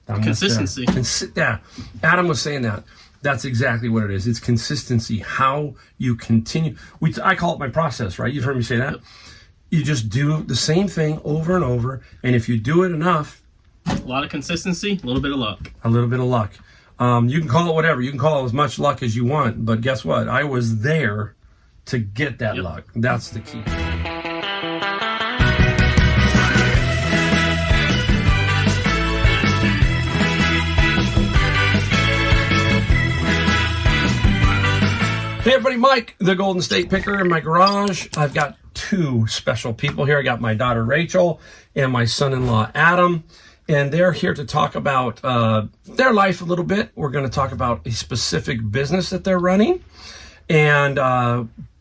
Consistency. Yeah, Adam was saying that. That's exactly what it is. It's consistency. How you continue. I call it my process, right? You've heard me say that. Yep. You just do the same thing over and over, and if you do it enough, a lot of consistency, a little bit of luck. A little bit of luck. You can call it whatever. You can call it as much luck as you want, but guess what? I was there to get that luck. That's the key. Hey everybody, Mike, the Golden State Picker in my garage. I've got two special people here. I got my daughter Rachel and my son-in-law Adam, and they're here to talk about their life a little bit. We're going to talk about a specific business that they're running and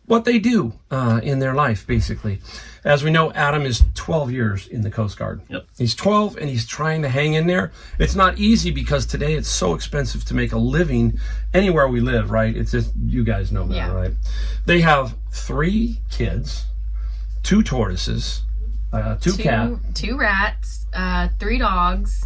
what they do in their life, basically. As we know, Adam is 12 years in the Coast Guard. Yep. He's 12 and he's trying to hang in there. It's not easy because today it's so expensive to make a living anywhere we live, right? It's just, you guys know that, right? They have 3 kids, 2 tortoises, 2 cats. 2 rats, 3 dogs.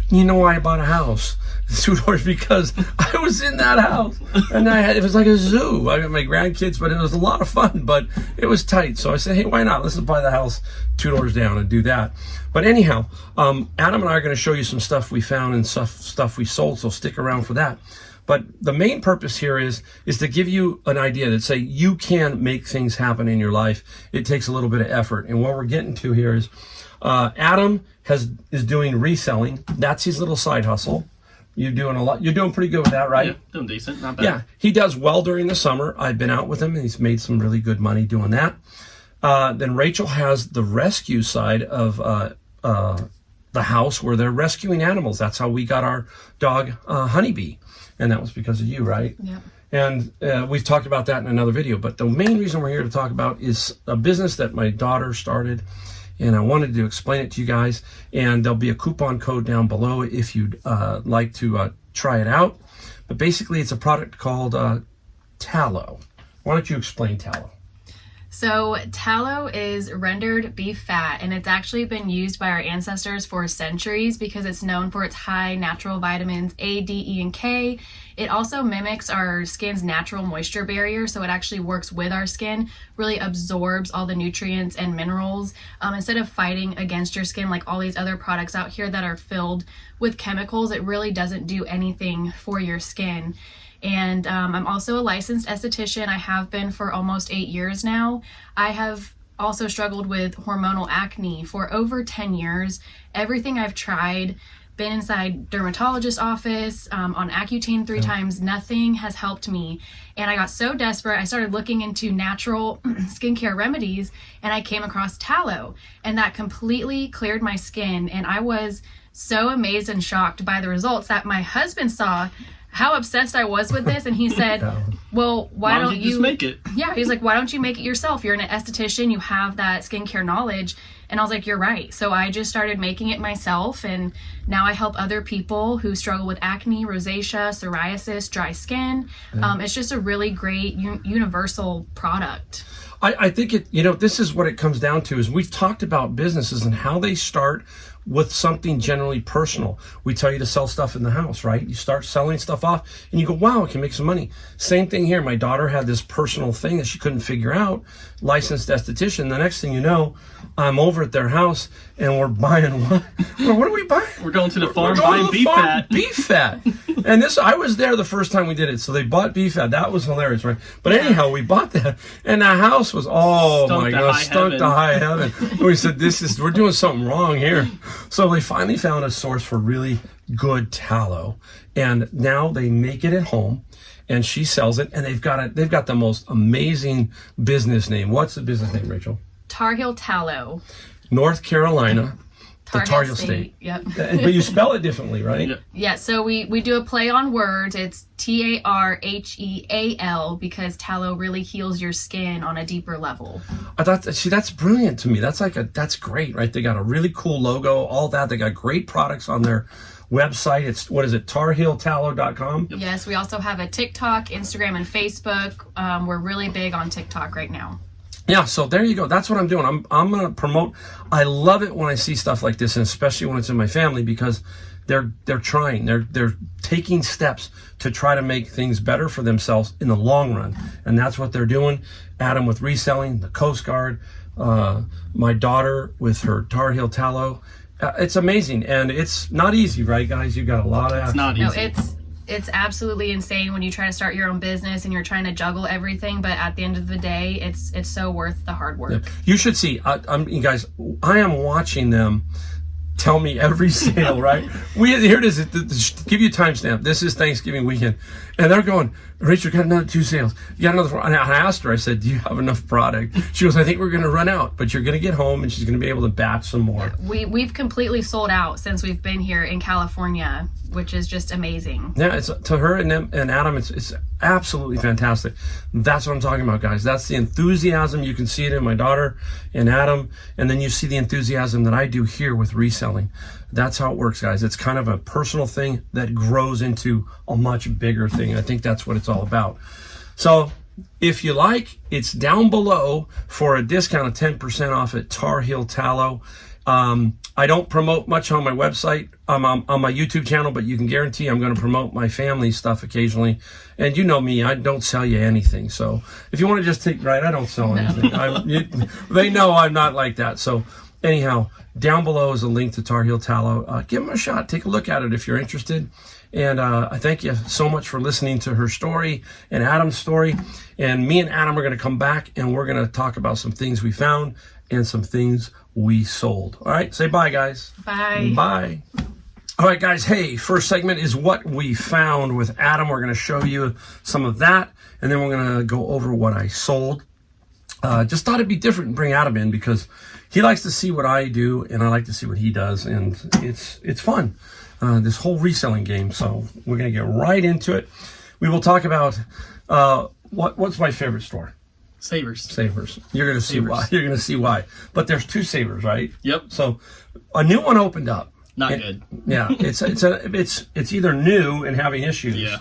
You know why I bought a house? 2 doors, because I was in that house and it was like a zoo. I got my grandkids, but it was a lot of fun, but it was tight. So I said, hey, why not? Let's just buy the house 2 doors down and do that. But anyhow, Adam and I are going to show you some stuff we found and stuff we sold, so stick around for that. But the main purpose here is to give you an idea that say you can make things happen in your life. It takes a little bit of effort. And what we're getting to here is Adam is doing reselling. That's his little side hustle. You're doing a lot. You're doing pretty good with that, right? Yeah, doing decent, not bad. Yeah, he does well during the summer. I've been out with him, and he's made some really good money doing that. Then Rachel has the rescue side of the house where they're rescuing animals. That's how we got our dog, Honeybee, and that was because of you, right? Yeah. And we've talked about that in another video, but the main reason we're here to talk about is a business that my daughter started, and I wanted to explain it to you guys, and there'll be a coupon code down below if you'd like to try it out. But basically, it's a product called tallow. Why don't you explain tallow? So tallow is rendered beef fat, and it's actually been used by our ancestors for centuries because it's known for its high natural vitamins A, D, E, and K. It also mimics our skin's natural moisture barrier, so it actually works with our skin, really absorbs all the nutrients and minerals instead of fighting against your skin like all these other products out here that are filled with chemicals. It really doesn't do anything for your skin. And I'm also a licensed esthetician. I have been for almost 8 years now. I have also struggled with hormonal acne for over 10 years. Everything I've tried, been inside dermatologist office, on Accutane 3 times, nothing has helped me. And I got so desperate, I started looking into natural skincare remedies, and I came across tallow, and that completely cleared my skin. And I was so amazed and shocked by the results that my husband saw how obsessed I was with this, and he said, well, why don't you just make it? Yeah, he's like, why don't you make it yourself? You're an esthetician, you have that skincare knowledge. And I was like, you're right. So I just started making it myself, and now I help other people who struggle with acne, rosacea, psoriasis, dry skin. It's just a really great universal product. I think this is what it comes down to, is we've talked about businesses and how they start with something generally personal. We tell you to sell stuff in the house, right? You start selling stuff off and you go, wow, I can make some money. Same thing here. My daughter had this personal thing that she couldn't figure out, licensed esthetician. The next thing you know, I'm over at their house and we're buying what? What are we buying? We're going to the farm buying beef fat. Beef fat. And I was there the first time we did it. So they bought beef fat. That was hilarious, right? But anyhow, we bought that and the house was, stunk to high heaven. And we said, we're doing something wrong here. So they finally found a source for really good tallow, and now they make it at home, and she sells it, and they've got the most amazing business name. What's the business name, Rachel? Tar Heel Tallow. North Carolina. Tar Heel State. Yep. But you spell it differently, right? Yeah, so we do a play on words. It's TARHEAL because tallow really heals your skin on a deeper level. I thought, that's brilliant to me. That's great, right? They got a really cool logo, all that. They got great products on their website. It's, tarheeltallow.com? Yep. Yes, we also have a TikTok, Instagram, and Facebook. We're really big on TikTok right now. Yeah, so there you go. That's what I'm doing. I'm going to promote. I love it when I see stuff like this, and especially when it's in my family, because they're trying. They're taking steps to try to make things better for themselves in the long run, and that's what they're doing. Adam with reselling, the Coast Guard, my daughter with her Tar Heel tallow. It's amazing, and it's not easy, right, guys? You got a lot of. It's not easy. No, it's absolutely insane when you try to start your own business and you're trying to juggle everything, but at the end of the day, it's so worth the hard work. Yeah. You should see, you guys, I am watching them tell me every sale, right? Here it is, to give you a timestamp. This is Thanksgiving weekend. And they're going, Rachel, got another 2 sales. You got another 4. And I asked her, I said, do you have enough product? She goes, I think we're going to run out, but you're going to get home and she's going to be able to batch some more. We've completely sold out since we've been here in California, which is just amazing. Yeah, it's to her and Adam, it's absolutely fantastic. That's what I'm talking about, guys. That's the enthusiasm. You can see it in my daughter and Adam, and then you see the enthusiasm that I do here with reselling. That's how it works, guys. It's kind of a personal thing that grows into a much bigger thing. I think that's what it's all about. So if you like, it's down below for a discount of 10% off at Tar Heel Tallow. I don't promote much on my website, on my YouTube channel, but you can guarantee I'm going to promote my family stuff occasionally. And you know me, I don't sell you anything. So if you want to just take, right, I don't sell anything. They know I'm not like that. So anyhow, down below is a link to Tar Heel Tallow. Give them a shot. Take a look at it if you're interested. And I thank you so much for listening to her story and Adam's story. And me and Adam are going to come back and we're going to talk about some things we found and some things we sold. All right, say bye, guys. Bye. Bye. All right, guys. Hey, first segment is what we found with Adam. We're going to show you some of that, and then we're going to go over what I sold. Just thought it'd be different and bring Adam in because he likes to see what I do, and I like to see what he does, and it's fun, this whole reselling game. So we're going to get right into it. We will talk about what's my favorite store. Savers. You're going to see why. You're going to see why. But there's 2 Savers, right? Yep. So a new one opened up. Not good. Yeah, it's either new and having issues. Yeah.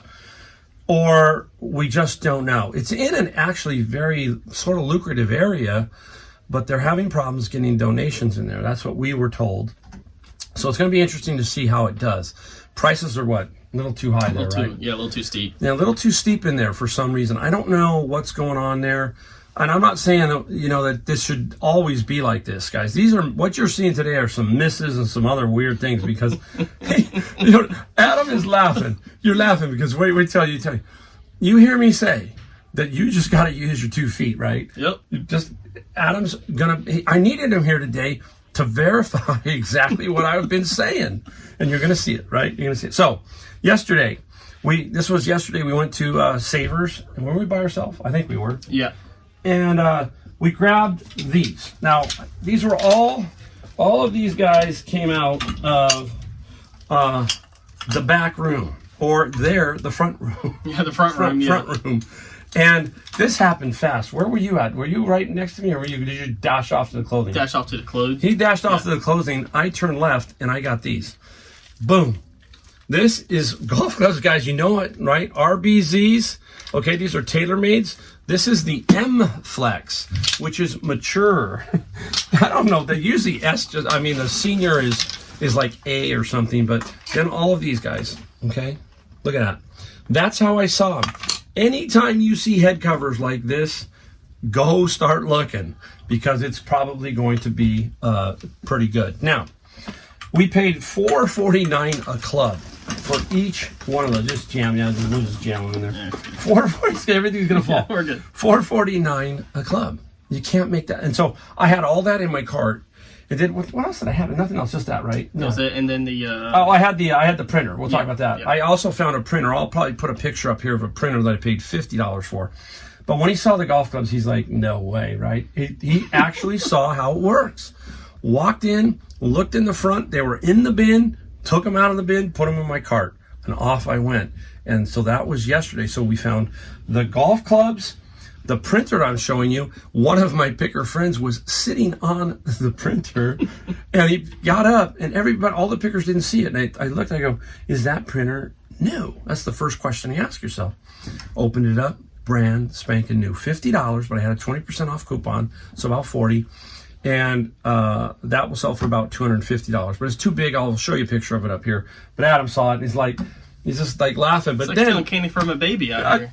Or we just don't know. It's in an actually very sort of lucrative area, but they're having problems getting donations in there. That's what we were told. So it's going to be interesting to see how it does. Prices are what? A little too high there, right? Yeah, a little too steep. Yeah, a little too steep in there for some reason. I don't know what's going on there. And I'm not saying that this should always be like this, guys. These are what you're seeing today are some misses and some other weird things because Adam is laughing. You're laughing because wait till you tell you. You hear me say that you just got to use your 2 feet, right? Yep. Adam's I needed him here today to verify exactly what I've been saying. And you're going to see it, right? You're going to see it. So yesterday, we went to Savers. And were we by ourselves? I think we were. Yeah. And we grabbed these. Now, these were all of these guys came out of the back room. Or the front room. Yeah, the front room. Front room. And this happened fast. Where were you at? Were you right next to me, or did you dash off to the clothing? Dash off to the clothes. He dashed off to the clothing. I turned left, and I got these. Boom. This is golf gloves, guys. You know it, right? RBZs. Okay, these are TaylorMades. This is the M Flex, which is mature. I don't know. They usually the senior is like A or something, but then all of these guys. Okay, look at that. That's how I saw them. Anytime you see head covers like this, go start looking because it's probably going to be pretty good. Now, we paid $4.49 a club for each one of those. Just jam, we'll just jam them in there. $4.49, everything's gonna fall. Yeah, we're good. $4.49 a club. You can't make that. And so I had all that in my cart. And then what else did I have? Nothing else, just that, right? No. That's it. And then the I had the printer. We'll talk about that. Yeah. I also found a printer. I'll probably put a picture up here of a printer that I paid $50 for. But when he saw the golf clubs, he's like, no way, right? He actually saw how it works. Walked in, looked in the front. They were in the bin, took them out of the bin, put them in my cart, and off I went. And so that was yesterday. So we found the golf clubs, the printer I'm showing you. One of my picker friends was sitting on the printer, and he got up, and all the pickers didn't see it. And I looked, I go, is that printer new? That's the first question you ask yourself. Opened it up, brand spanking new, $50, but I had a 20% off coupon, so about $40. And that will sell for about $250. But it's too big. I'll show you a picture of it up here. But Adam saw it, and he's just like laughing. But It's like then stealing candy from a baby out here.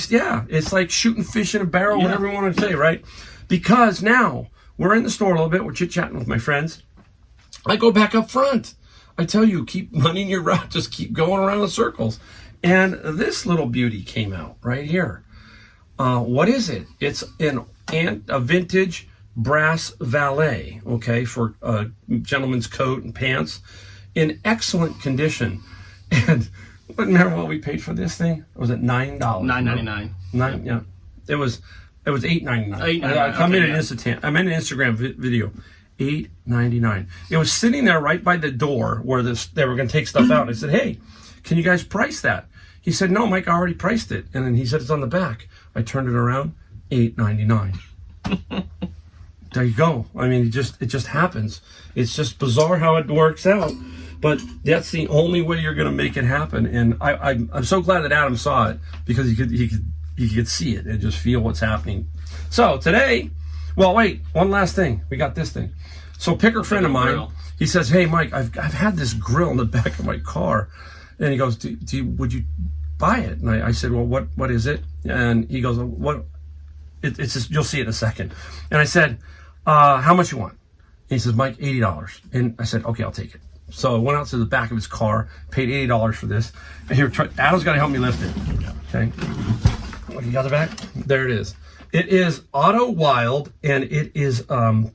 yeah, it's like shooting fish in a barrel, whatever you want to say, right? Because now we're in the store a little bit. We're chit-chatting with my friends. I go back up front. I tell you, keep running your route. Just keep going around in circles. And this little beauty came out right here. What is it? It's a vintage brass valet, okay, for a gentleman's coat and pants in excellent condition. And remember what we paid for this thing? Was it $9? $9.99. Yeah. It was $8.99. $8.99. I made an Instagram video. $8.99. It was sitting there right by the door where they were going to take stuff out. I said, "Hey, can you guys price that?" He said, "No, Mike, I already priced it." And then he said, "It's on the back." I turned it around, $8.99. There you go. I mean, it just happens. It's just bizarre how it works out, but that's the only way you're going to make it happen. And I'm so glad that Adam saw it, because he could see it and just feel what's happening. So today, well, wait, one last thing. We got this thing. So picker friend of mine, he says, "Hey, Mike, I've had this grill in the back of my car," and he goes, "Would you buy it?" And I said, "Well, what is it?" And he goes, "What? It's just, you'll see it in a second." And I said, "How much you want?" And he says, "Mike, $80. And I said, "Okay, I'll take it." So I went out to the back of his car, paid $80 for this. And here, Adam's got to help me lift it. Okay. You got the back? There it is. It is Auto Wild, and it is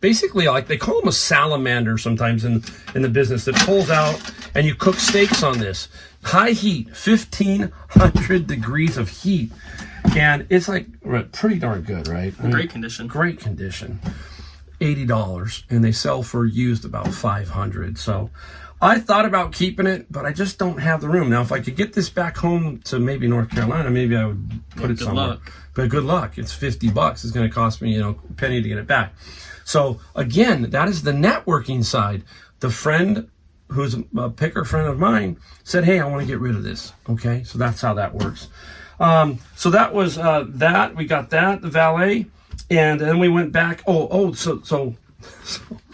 basically, like, they call them a salamander sometimes in the business, that pulls out, and you cook steaks on this. High heat, 1,500 degrees of heat. And it's like pretty darn good, right? Great condition. Great condition. $80, and they sell for used about $500. So I thought about keeping it, but I just don't have the room. Now, if I could get this back home to maybe North Carolina, maybe I would put it somewhere. Luck. But good luck. It's $50. It's going to cost me, a penny to get it back. So again, that is the networking side. The friend who's a picker friend of mine said, "Hey, I want to get rid of this." Okay, so that's how that works. So that was that. We got that, the valet, and then we went back. So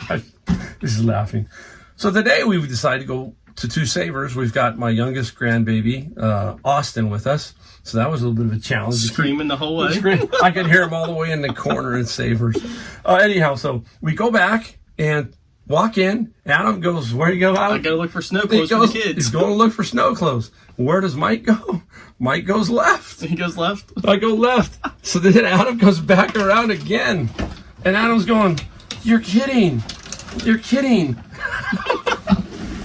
this is laughing. So today we decided to go to Two Savers. We've got my youngest grandbaby, Austin, with us. So that was a little bit of a challenge. Screaming the whole way. I could hear him all the way in the corner in Savers. Anyhow, so we go back and walk in. Adam goes, "Where do you go, Adam?" I gotta look for snow clothes for the kids. He's going to look for snow clothes. Where does Mike go? Mike goes left. He goes left. I go left. So then Adam goes back around again. And Adam's going, "You're kidding. You're kidding."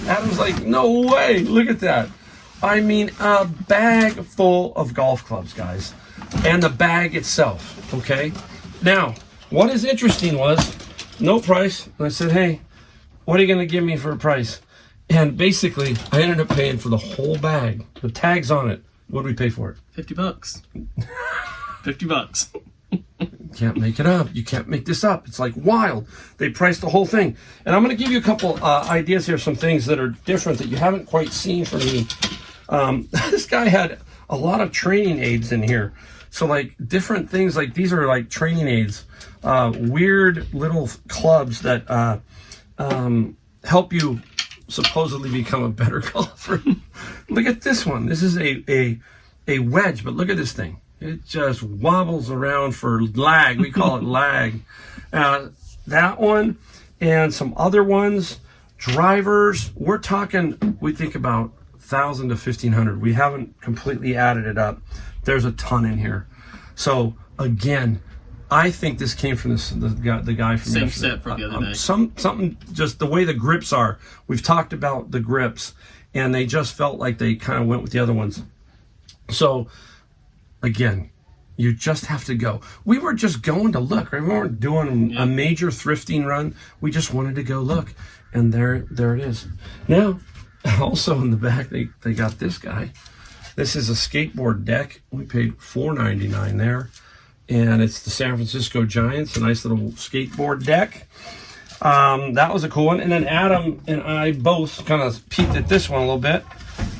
Adam's like, "No way. Look at that." I mean, a bag full of golf clubs, guys. And the bag itself, okay? Now, what is interesting was, no price. And I said, "Hey, what are you going to give me for a price?" And basically, I ended up paying for the whole bag. The tag's on it. What did we pay for it? $50. $50. You can't make it up. You can't make this up. It's like wild. They priced the whole thing. And I'm going to give you a couple ideas here, some things that are different that you haven't quite seen from me. This guy had a lot of training aids in here. So like different things, like these are like training aids, weird little clubs that help you supposedly become a better golfer. Look at this one. This is a wedge, but look at this thing. It just wobbles around for lag. We call it lag. That one and some other ones, drivers, we're talking, we think about 1,000 to 1,500. We haven't completely added it up. There's a ton in here. So again, I think this came from the guy from Same yesterday. set from the other day. Something, just the way the grips are. We've talked about the grips, and they just felt like they kind of went with the other ones. So again, you just have to go. We were just going to look, right? We weren't doing a major thrifting run. We just wanted to go look, and there it is. Now, also in the back, they got this guy. This is a skateboard deck. We paid $4.99 there, and it's the San Francisco Giants, a nice little skateboard deck. That was a cool one. And then Adam and I both kind of peeked at this one a little bit.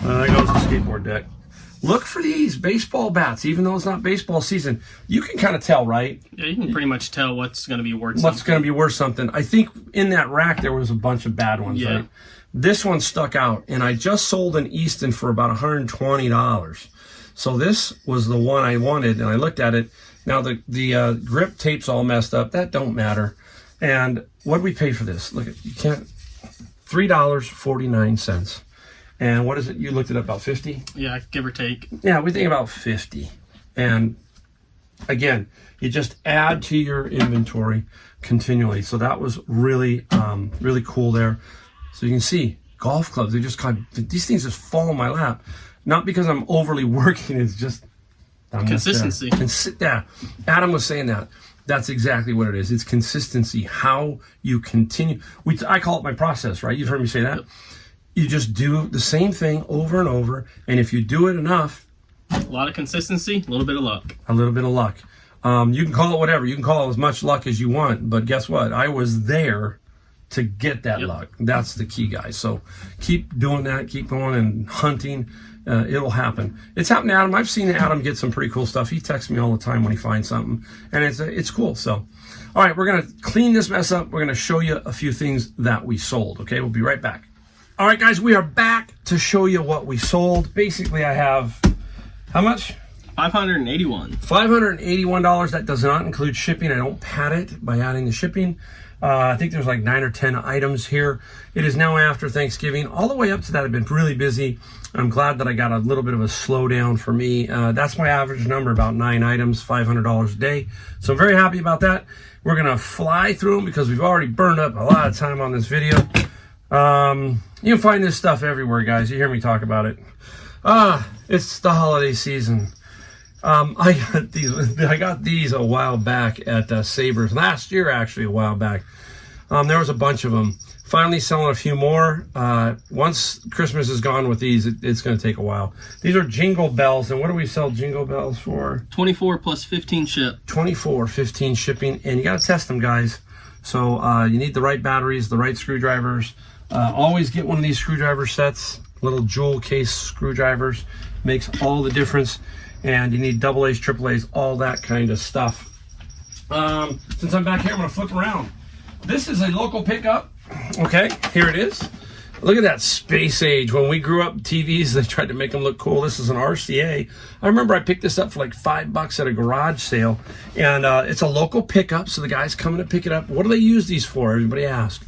There goes the skateboard deck. look for these baseball bats, even though it's not baseball season. You can kind of tell, right? Yeah, you can pretty much tell what's going to be worth What's something. going to be worth something. I think in that rack there was a bunch of bad ones, Yeah. right? This one stuck out, and I just sold an Easton for about $120. So this was the one I wanted, and I looked at it. Now the grip tape's all messed up. That don't matter. And what did we pay for this? Look, you can't. $3.49. And what is it? You looked it up, about 50? Yeah, give or take. Yeah, we think about 50. And again, you just add to your inventory continually. So that was really, really cool there. So you can see golf clubs. They just these things just fall in my lap. Not because I'm overly working. It's just Consistency. Yeah, Adam was saying that. That's exactly what it is. It's consistency. How you continue. I call it my process, right? You've heard me say that. Yep. You just do the same thing over and over, and if you do it enough, a lot of consistency, a little bit of luck. A little bit of luck. You can call it whatever. You can call it as much luck as you want, but guess what? I was there to get that luck. That's the key, guys. So keep doing that. Keep going and hunting. It'll happen. It's happened to Adam. I've seen Adam get some pretty cool stuff. He texts me all the time when he finds something, and it's cool. So, all right, we're going to clean this mess up. We're going to show you a few things that we sold, okay? We'll be right back. All right, guys, we are back to show you what we sold. Basically, I have, how much? $581. $581. That does not include shipping. I don't pad it by adding the shipping. I think there's like 9 or 10 items here. It is now after Thanksgiving. All the way up to that, I've been really busy. I'm glad that I got a little bit of a slowdown for me. That's my average number, about 9 items, $500 a day. So I'm very happy about that. We're going to fly through them because we've already burned up a lot of time on this video. You can find this stuff everywhere, guys. You hear me talk about it. It's the holiday season. I got these a while back at Sabres last year, actually a while back. There was a bunch of them. Finally selling a few more. Once Christmas is gone with these, it's going to take a while. These are jingle bells, and what do we sell jingle bells for? 24 plus 15 ship. 24, 15 shipping, and you got to test them, guys. So you need the right batteries, the right screwdrivers. Always get one of these screwdriver sets, little jewel case screwdrivers. Makes all the difference. And you need double A's, triple A's, all that kind of stuff. Since I'm back here, I'm going to flip around. This is a local pickup. Okay, here it is. Look at that space age. When we grew up, TVs, they tried to make them look cool. This is an RCA. I remember I picked this up for like $5 at a garage sale. And it's a local pickup, so the guy's coming to pick it up. What do they use these for? Everybody asked.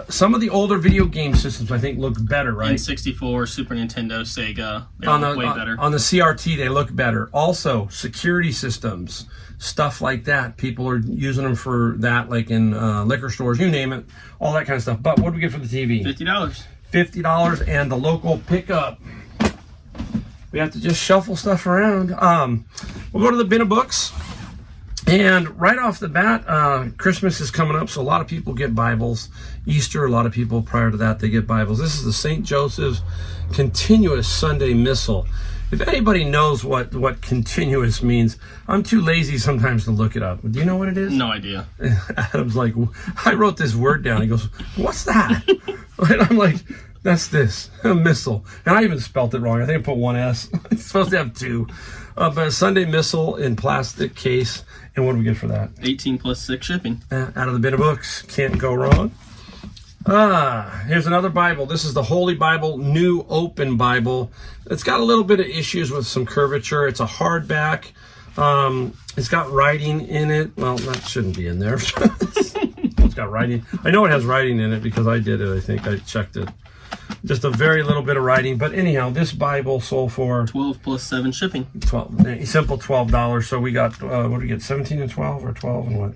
Some of the older video game systems, I think, look better, right? N64, Super Nintendo, Sega, they look way better. On the CRT, they look better. Also, security systems, stuff like that. People are using them for that, like in liquor stores, you name it, all that kind of stuff. But what do we get for the TV? $50. $50 and the local pickup. We have to just shuffle stuff around. We'll go to the bin of books. And right off the bat, Christmas is coming up, so a lot of people get Bibles. Easter, a lot of people prior to that, they get Bibles. This is the St. Joseph's Continuous Sunday Missal. If anybody knows what continuous means, I'm too lazy sometimes to look it up. Do you know what it is? No idea. Adam's like, I wrote this word down. He goes, what's that? And I'm like, that's this, a missal. And I even spelt it wrong. I think I put one S. It's supposed to have 2. But a Sunday Missal in plastic case. And what do we get for that? 18 plus 6 shipping. Out of the bin of books. Can't go wrong. Here's another Bible. This is the Holy Bible, New Open Bible. It's got a little bit of issues with some curvature. It's a hardback. It's got writing in it. Well, that shouldn't be in there. It's got writing. I know it has writing in it because I did it. I think I checked it. Just a very little bit of writing. But anyhow, this Bible sold for 12 plus 7 shipping. Simple $12. So we got, what do we get, 17 and 12 or 12 and what?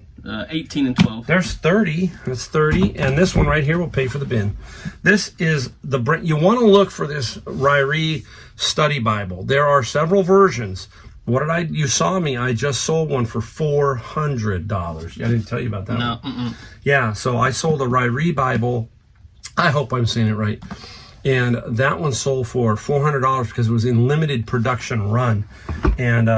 18 and 12. There's 30. That's 30. And this one right here will pay for the bin. This is the brand. You want to look for this Ryrie Study Bible. There are several versions. You saw me, I just sold one for $400. I didn't tell you about that No, one. Yeah, so I sold a Ryrie Bible. I hope I'm saying it right. And that one sold for $400 because it was in limited production run. And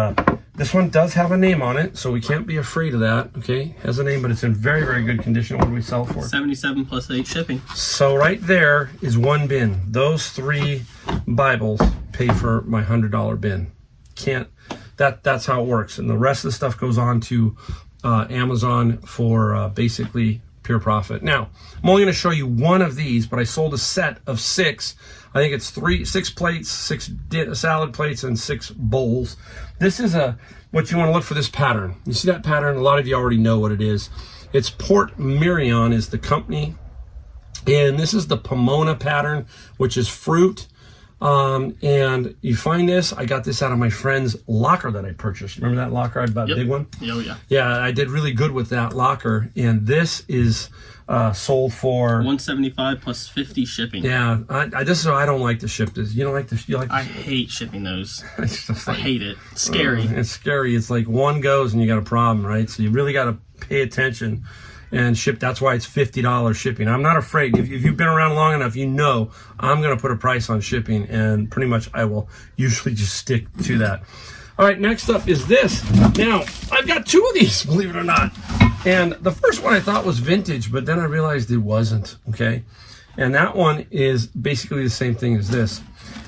this one does have a name on it, so we can't be afraid of that. Okay, has a name, but it's in very, very good condition. What do we sell for? 77 plus 8 shipping. So right there is one bin. Those 3 Bibles pay for my $100 bin. Can't. That's how it works. And the rest of the stuff goes on to Amazon for basically pure profit. Now, I'm only going to show you one of these, but I sold a set of 6. I think it's 6 plates, 6 salad plates, and 6 bowls. This is what you want to look for, this pattern. You see that pattern? A lot of you already know what it is. It's Port Mirion is the company. And this is the Pomona pattern, which is fruit. And you find this, I got this out of my friend's locker that I purchased. Remember that locker? I bought a big one? Oh, yeah. Yeah, I did really good with that locker. And this is sold for $175 plus 50 shipping. Yeah, I don't like to ship this. You don't like to? I hate shipping those. It's just I hate it. It's scary. It's scary. It's like one goes and you got a problem, right? So you really got to pay attention and ship. That's why it's $50 shipping. I'm not afraid. If you've been around long enough, you know I'm going to put a price on shipping, and pretty much I will usually just stick to that. All right, next up is this. Now, I've got 2 of these, believe it or not. And the first one I thought was vintage, but then I realized it wasn't, okay? And that one is basically the same thing as this.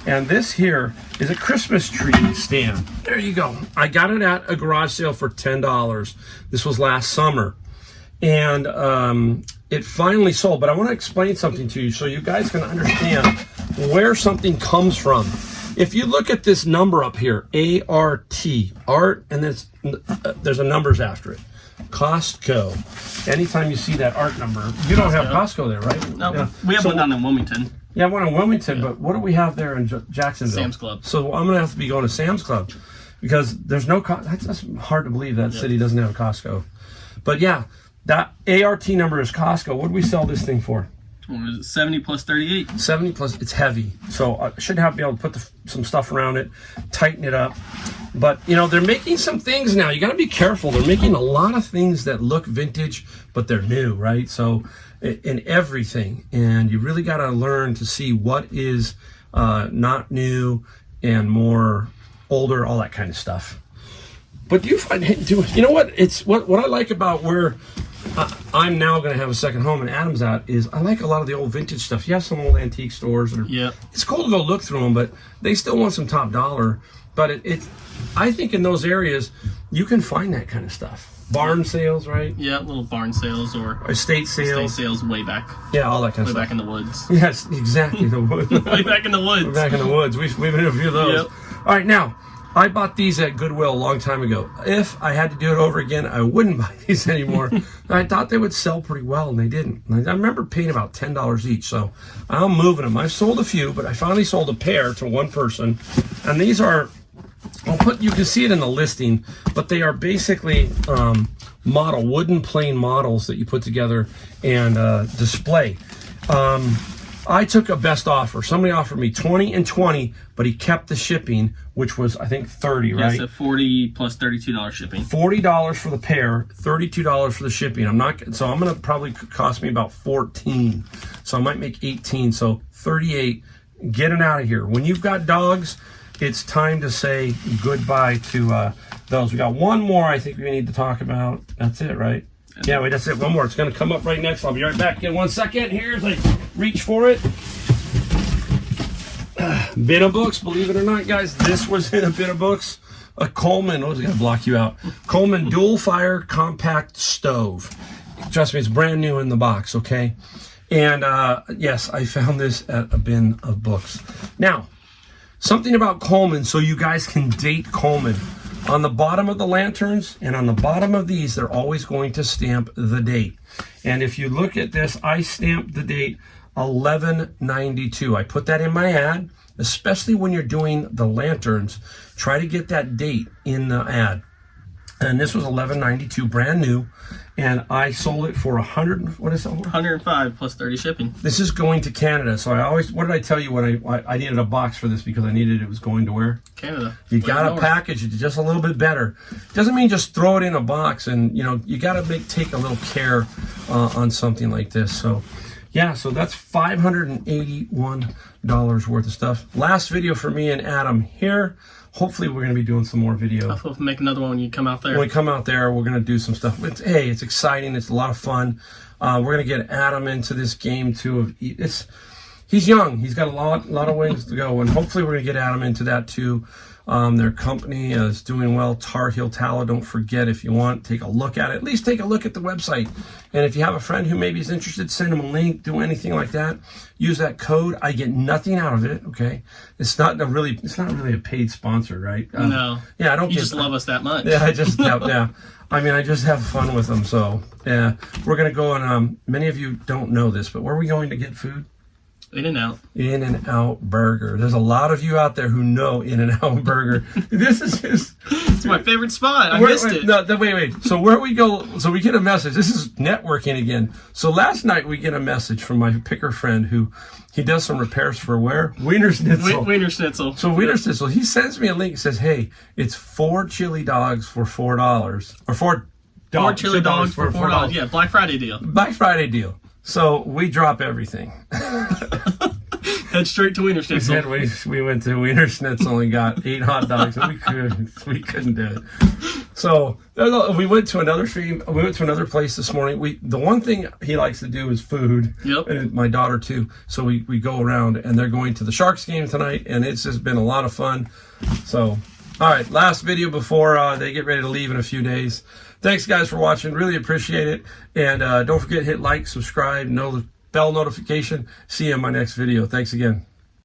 And this here is a Christmas tree stand. There you go. I got it at a garage sale for $10. This was last summer. And it finally sold. But I want to explain something to you so you guys can understand where something comes from. If you look at this number up here, A-R-T, art, and there's a numbers after it. Costco. Anytime you see that art number, you don't have Costco there, right? No, yeah. We have one down in Wilmington. Yeah, one in Wilmington, but what do we have there in Jacksonville? Sam's Club. So I'm going to have to be going to Sam's Club because there's no, that's hard to believe that city doesn't have a Costco. But yeah, that ART number is Costco. What do we sell this thing for? What was it, 70 plus 38? 70 plus, it's heavy. So I should be able to put some stuff around it, tighten it up. But, you know, they're making some things now. You got to be careful. They're making a lot of things that look vintage, but they're new, right? So in everything. And you really got to learn to see what is not new and more older, all that kind of stuff. But do you find, you know what? It's what I like about where I'm now going to have a second home and Adam's at is I like a lot of the old vintage stuff. You have some old antique stores. It's cool to go look through them, but they still want some top dollar. But I think in those areas, you can find that kind of stuff. Barn sales, right? Yeah, little barn sales or estate sales. Estate sales way back. Yeah, all that kind of stuff. Way back in the woods. Yes, exactly. The woods. Way back in the woods. Way back in the woods. We've been in a few of those. Yep. All right, now, I bought these at Goodwill a long time ago. If I had to do it over again, I wouldn't buy these anymore. I thought they would sell pretty well, and they didn't. I remember paying about $10 each, so I'm moving them. I've sold a few, but I finally sold a pair to one person, and these are, you can see it in the listing, but they are basically wooden plain models that you put together and display. I took a best offer. Somebody offered me 20 and 20, but he kept the shipping, which was, I think, 30, right? Yes, at 40 plus $32 shipping. $40 for the pair, $32 for the shipping. I'm going to probably cost me about 14. So I might make 18. So 38. Get it out of here. When you've got dogs, it's time to say goodbye to those. We got one more I think we need to talk about. That's it, right? Yeah, wait, that's it. One more. It's going to come up right next. I'll be right back in 1 second. Here's a reach for it. Bin of books, believe it or not, guys. This was in a bin of books. A Coleman, what was it going to block you out? Coleman dual fire compact stove. Trust me, it's brand new in the box, okay? And yes, I found this at a bin of books. Now, something about Coleman so you guys can date Coleman. On the bottom of the lanterns and on the bottom of these, they're always going to stamp the date. And if you look at this, I stamped the date 11/92. I put that in my ad, especially when you're doing the lanterns. Try to get that date in the ad. And this was 11/92, brand new. And I sold it for $105 plus 30 shipping. This is going to Canada. So what did I tell you when I needed a box for this because I needed it was going to where? Canada. You got to package it just a little bit better. Doesn't mean just throw it in a box, and you got to take a little care on something like this. So yeah, so that's $581 worth of stuff. Last video for me and Adam here. Hopefully we're going to be doing some more video. I'll make another one when you come out there. When we come out there, we're going to do some stuff. It's exciting. It's a lot of fun. We're going to get Adam into this game too. he's young. He's got a lot of wings to go, and hopefully we're gonna get Adam into that too. Their company is doing well. Tar Heel Tallow. Don't forget, if you want, take a look at it. At least take a look at the website. And if you have a friend who maybe is interested, send them a link. Do anything like that. Use that code. I get nothing out of it. Okay, it's not really a paid sponsor, right? No. Yeah, I don't. You just love us that much. Yeah, I just yeah. I mean, I just have fun with them. So yeah, we're gonna go and many of you don't know this, but where are we going to get food? In-N-Out. In-N-Out Burger. There's a lot of you out there who know In-N-Out Burger. This is just... It's my favorite spot. I missed it. No, wait. So where we go... So we get a message. This is networking again. So last night we get a message from my picker friend who... He does some repairs for where? Wiener Schnitzel. Wiener Schnitzel. So Wiener Schnitzel. He sends me a link. Says, hey, it's 4 chili dogs for $4. Or 4 chili dogs for $4. Yeah, Black Friday deal. Black Friday deal. So we drop everything. Head straight to Wiener Schnitzel. We went to Wiener Schnitzel and got 8 hot dogs, and we couldn't do it. So we went to another place this morning. The one thing he likes to do is food. Yep. And my daughter too. So we go around, and they're going to the Sharks game tonight, and it's just been a lot of fun. So, all right, last video before they get ready to leave in a few days. Thanks, guys, for watching. Really appreciate it. And don't forget, hit like, subscribe, the bell notification. See you in my next video. Thanks again.